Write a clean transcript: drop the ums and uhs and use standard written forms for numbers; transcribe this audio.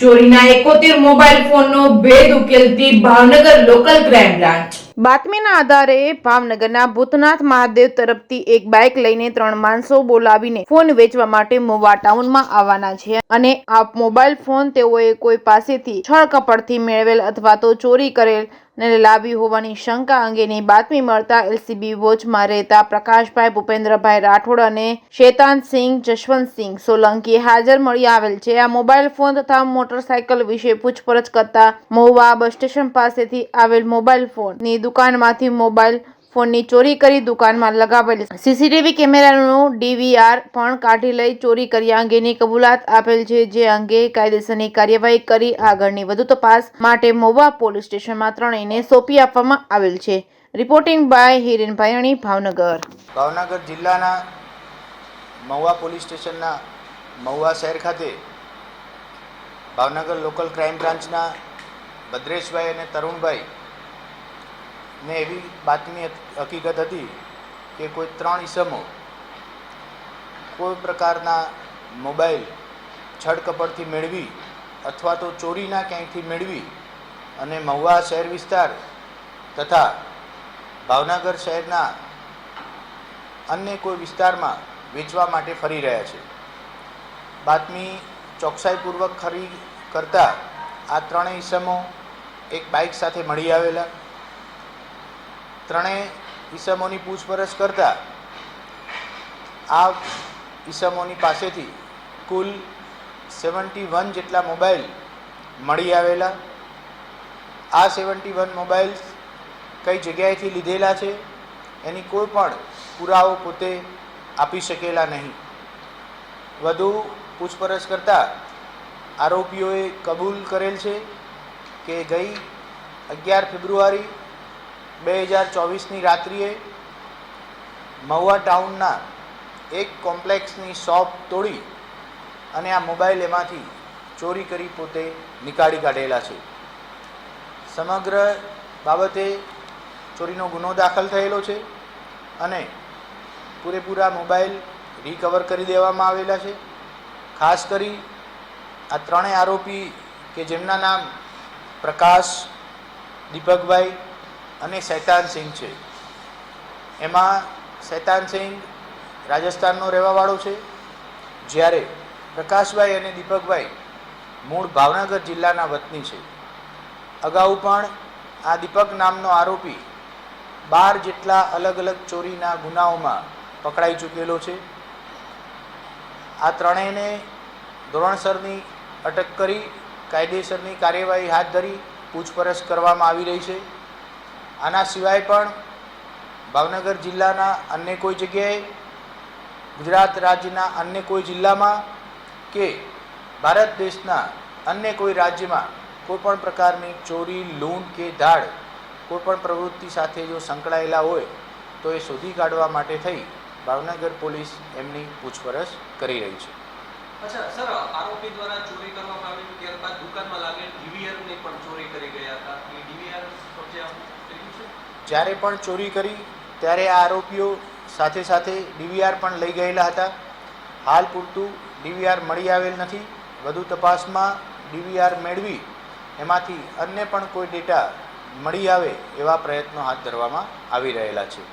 ચોરીના 71 મોબાઈલ ફોનનો ભેદ ઉકેલતી ભાવનગર લોકલ ક્રાઇમ બ્રાન્ચ। બાતમીના આધારે ભાવનગરના ભૂતનાથ મહાદેવ તરફથી એક બાઇક લઈને 3 માણસો બોલાવીને ફોન વેચવા માટે મહુવા ટાઉનમાં આવવાના છે અને આ મોબાઈલ ફોન તેઓએ કોઈ પાસેથી છળકપટથી મેળવેલ અથવા તો ચોરી કરેલ ને લાવી હોવાની શંકા અંગેની બાતમી મળતા એલસીબી વોચમાં રહેતા પ્રકાશભાઈ ભૂપેન્દ્રભાઈ રાઠોડ અને શેતાનસિંહ જશવંતસિંહ સોલંકી હાજર મળી આવેલ છે। આ મોબાઈલ ફોન તથા મોટરસાયકલ વિશે પૂછપરછ કરતા મહુવા બસ સ્ટેશન પાસેથી આવેલ મોબાઈલ ફોનની દુકાનમાંથી મોબાઈલ ફોનની ચોરી કરી દુકાનમાં લગાવેલ સીસીટીવી કેમેરાનું ડીવીઆર પણ કાઢી લઈ ચોરી કર્યા અંગેની કબૂલાત આપેલ છે, જે અંગે કાયદેસરની કાર્યવાહી કરી આગળની વધુ તપાસ માટે મહુવા પોલીસ સ્ટેશનમાં ત્રણેયને સોંપી આપવામાં આવેલ છે। રિપોર્ટિંગ બાય હિરેનભાઈ અણી, ભાવનગર। ભાવનગર જિલ્લાના મહુવા પોલીસ સ્ટેશનના મહુવા શહેર ખાતે ભાવનગર લોકલ ક્રાઇમ બ્રાન્ચના ભદ્રેશભાઈ અને તરુણભાઈ ને એવી બાતમી હકીકત હતી કે કોઈ 3 ઈસમો કોઈ પ્રકારના મોબાઈલ છળકપટથી મેળવી અથવા તો ચોરીના ક્યાંયથી મેળવી અને મહુવા શહેર વિસ્તાર તથા ભાવનગર શહેરના અન્ય કોઈ વિસ્તારમાં વેચવા માટે ફરી રહ્યા છે। બાતમી ચોકસાઈપૂર્વક ખરી કરતા આ 3 ઈસમો એક બાઇક સાથે મળી આવેલા। 3 ઈસમોની પૂછપરછ કરતા આ ઈસમોની પાસેથી કુલ 71 જેટલા મોબાઈલ મળી આવેલા। આ 71 મોબાઈલ કઈ જગ્યાએથી લીધેલા છે એની કોઈ પણ પુરાવો પોતે આપી શકેલા નહીં। વધુ પૂછપરછ કરતા આરોપીઓએ કબૂલ કરેલ છે કે ગઈ 11 ફેબ્રુઆરી 2024ની રાત્રિએ મહુવા ટાઉનના એક કોમ્પ્લેક્સની શોપ તોડી અને આ મોબાઈલ એમાંથી ચોરી કરી પોતે નીકાળી કાઢેલા છે। સમગ્ર બાબતે ચોરીનો ગુનો દાખલ થયેલો છે અને પૂરેપૂરા મોબાઈલ રિકવર કરી દેવામાં આવેલા છે। ખાસ કરી આ 3 આરોપી કે જેમના નામ પ્રકાશ, દીપકભાઈ અને શૈતાનસિંહ છે, એમાં શૈતાનસિંહ રાજસ્થાનનો રહેવાવાળો છે, જ્યારે પ્રકાશભાઈ અને દીપકભાઈ મૂળ ભાવનગર જિલ્લાના વતની છે। અગાઉ પણ આ દીપક નામનો આરોપી 12 જેટલા અલગ અલગ ચોરીના ગુનાઓમાં પકડાઈ ચૂકેલો છે। આ ત્રણેયને ધોરણસરની અટક કરી કાયદેસરની કાર્યવાહી હાથ ધરી પૂછપરછ કરવામાં આવી રહી છે। આના સિવાય પણ ભાવનગર જિલ્લાના અન્ય કોઈ જગ્યાએ, ગુજરાત રાજ્યના અન્ય કોઈ જિલ્લામાં કે ભારત દેશના અન્ય કોઈ રાજ્યમાં કોઈપણ પ્રકારની ચોરી, લૂંટ કે ધાડ કોઈપણ પ્રવૃત્તિ સાથે જો સંકળાયેલા હોય તો એ શોધી કાઢવા માટે થઈ ભાવનગર પોલીસ એમની પૂછપરછ કરી રહી છે। અચ્છા સર, આરોપી દ્વારા ચોરી કરવામાં આવી ત્યારબાદ દુકાનમાં લાગેલ ડીવીઆરની પણ ચોરી કરી ગયા હતા, એ ડીવીઆર કબજે કર્યું છે? જ્યારે પણ ચોરી કરી ત્યારે આ આરોપીઓ સાથે સાથે ડીવીઆર પણ લઈ ગયેલા હતા। હાલ પૂરતું ડીવીઆર મળી આવેલ નથી। વધુ તપાસમાં ડીવીઆર મેળવી એમાંથી અન્ય પણ કોઈ ડેટા મળી આવે એવા પ્રયત્નો હાથ ધરવામાં આવી રહેલા છે।